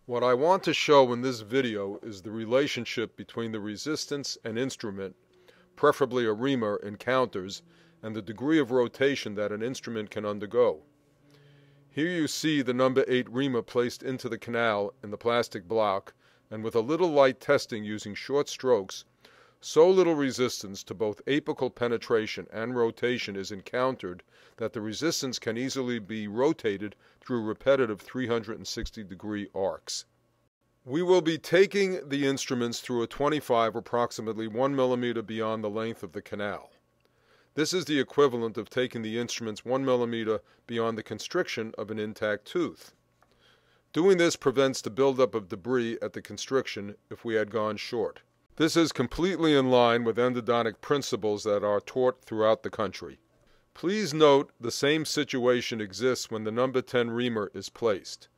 What I want to show in this video is the relationship between the resistance an instrument, preferably a reamer, encounters and the degree of rotation that an instrument can undergo. Here you see the number 8 reamer placed into the canal in the plastic block, and with a little light testing using short strokes, so little resistance to both apical penetration and rotation is encountered that the resistance can easily be rotated through repetitive 360-degree arcs. We will be taking the instruments through a 25 approximately 1 millimeter beyond the length of the canal. This is the equivalent of taking the instruments 1 millimeter beyond the constriction of an intact tooth. Doing this prevents the buildup of debris at the constriction if we had gone short. This is completely in line with endodontic principles that are taught throughout the country. Please note the same situation exists when the number 10 reamer is placed.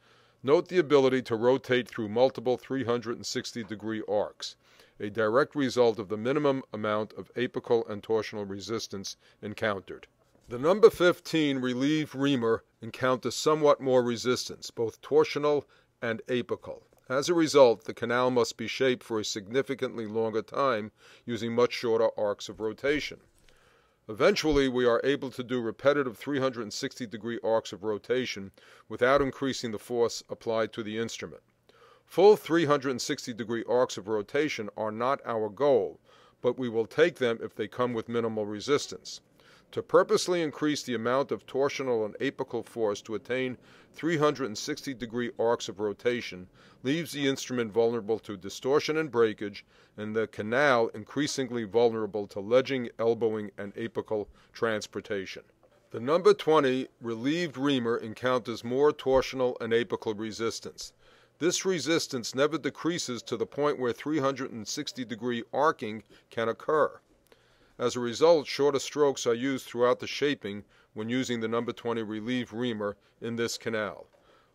Note the ability to rotate through multiple 360-degree arcs, a direct result of the minimum amount of apical and torsional resistance encountered. The number 15 relieved reamer encounters somewhat more resistance, both torsional and apical. As a result, the canal must be shaped for a significantly longer time using much shorter arcs of rotation. Eventually, we are able to do repetitive 360-degree arcs of rotation without increasing the force applied to the instrument. Full 360-degree arcs of rotation are not our goal, but we will take them if they come with minimal resistance. To purposely increase the amount of torsional and apical force to attain 360-degree arcs of rotation leaves the instrument vulnerable to distortion and breakage, and the canal increasingly vulnerable to ledging, elbowing, and apical transportation. The number 20 relieved reamer encounters more torsional and apical resistance. This resistance never decreases to the point where 360-degree arcing can occur. As a result, shorter strokes are used throughout the shaping when using the number 20 relieved reamer in this canal.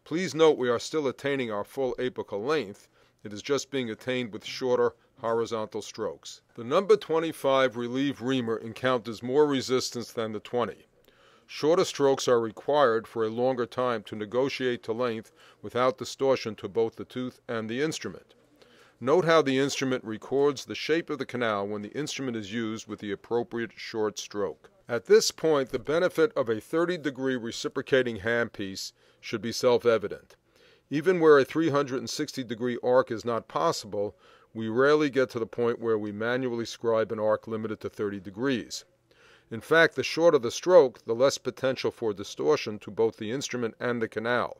Please note we are still attaining our full apical length. It is just being attained with shorter horizontal strokes. The number 25 relieved reamer encounters more resistance than the 20. Shorter strokes are required for a longer time to negotiate to length without distortion to both the tooth and the instrument. Note how the instrument records the shape of the canal when the instrument is used with the appropriate short stroke. At this point, the benefit of a 30-degree reciprocating handpiece should be self-evident. Even where a 360-degree arc is not possible, we rarely get to the point where we manually scribe an arc limited to 30 degrees. In fact, the shorter the stroke, the less potential for distortion to both the instrument and the canal.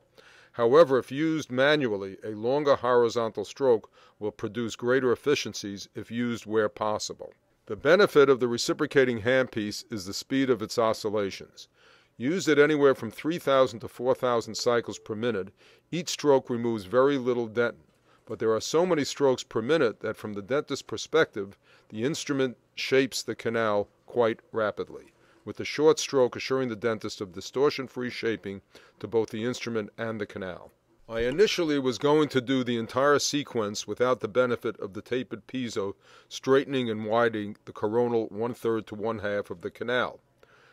However, if used manually, a longer horizontal stroke will produce greater efficiencies if used where possible. The benefit of the reciprocating handpiece is the speed of its oscillations. Used at anywhere from 3,000 to 4,000 cycles per minute, each stroke removes very little dentin, but there are so many strokes per minute that from the dentist's perspective, the instrument shapes the canal quite rapidly, with the short stroke assuring the dentist of distortion-free shaping to both the instrument and the canal. I initially was going to do the entire sequence without the benefit of the tapered piezo straightening and widening the coronal 1/3 to 1/2 of the canal.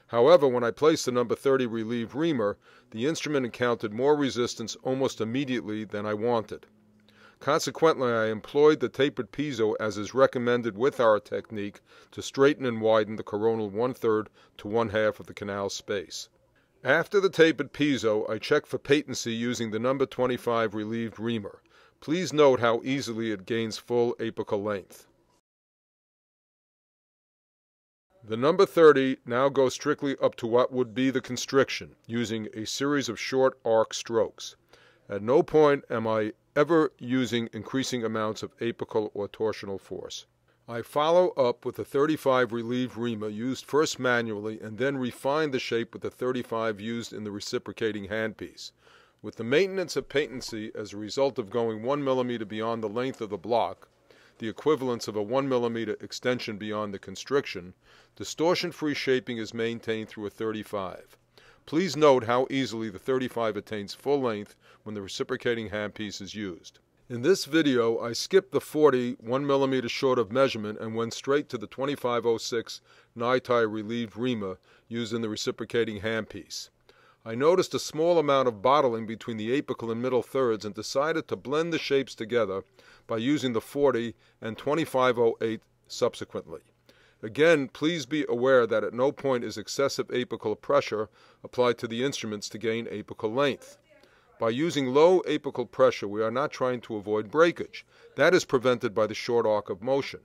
However, when I placed the number 30 relieved reamer, the instrument encountered more resistance almost immediately than I wanted. Consequently, I employed the tapered piezo as is recommended with our technique to straighten and widen the coronal 1/3 to 1/2 of the canal space. After the tapered piezo, I checked for patency using the number 25 relieved reamer. Please note how easily it gains full apical length. The number 30 now goes strictly up to what would be the constriction, using a series of short arc strokes. At no point am I ever using increasing amounts of apical or torsional force. I follow up with a 35 relieved reamer used first manually and then refine the shape with the 35 used in the reciprocating handpiece. With the maintenance of patency as a result of going 1 millimeter beyond the length of the block, the equivalence of a 1 millimeter extension beyond the constriction, distortion-free shaping is maintained through a 35. Please note how easily the 35 attains full length when the reciprocating handpiece is used. In this video, I skipped the 40 1 millimeter short of measurement and went straight to the 2506 Nai-Tai relieved reamer used in the reciprocating handpiece. I noticed a small amount of bottling between the apical and middle thirds and decided to blend the shapes together by using the 40 and 2508 subsequently. Again, please be aware that at no point is excessive apical pressure applied to the instruments to gain apical length. By using low apical pressure, we are not trying to avoid breakage. That is prevented by the short arc of motion.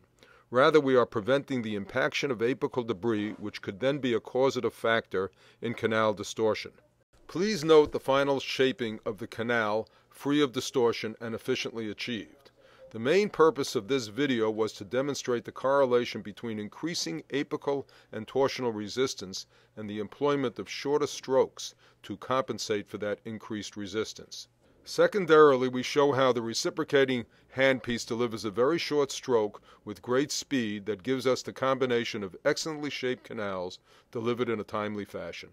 Rather, we are preventing the impaction of apical debris, which could then be a causative factor in canal distortion. Please note the final shaping of the canal, free of distortion and efficiently achieved. The main purpose of this video was to demonstrate the correlation between increasing apical and torsional resistance and the employment of shorter strokes to compensate for that increased resistance. Secondarily, we show how the reciprocating handpiece delivers a very short stroke with great speed that gives us the combination of excellently shaped canals delivered in a timely fashion.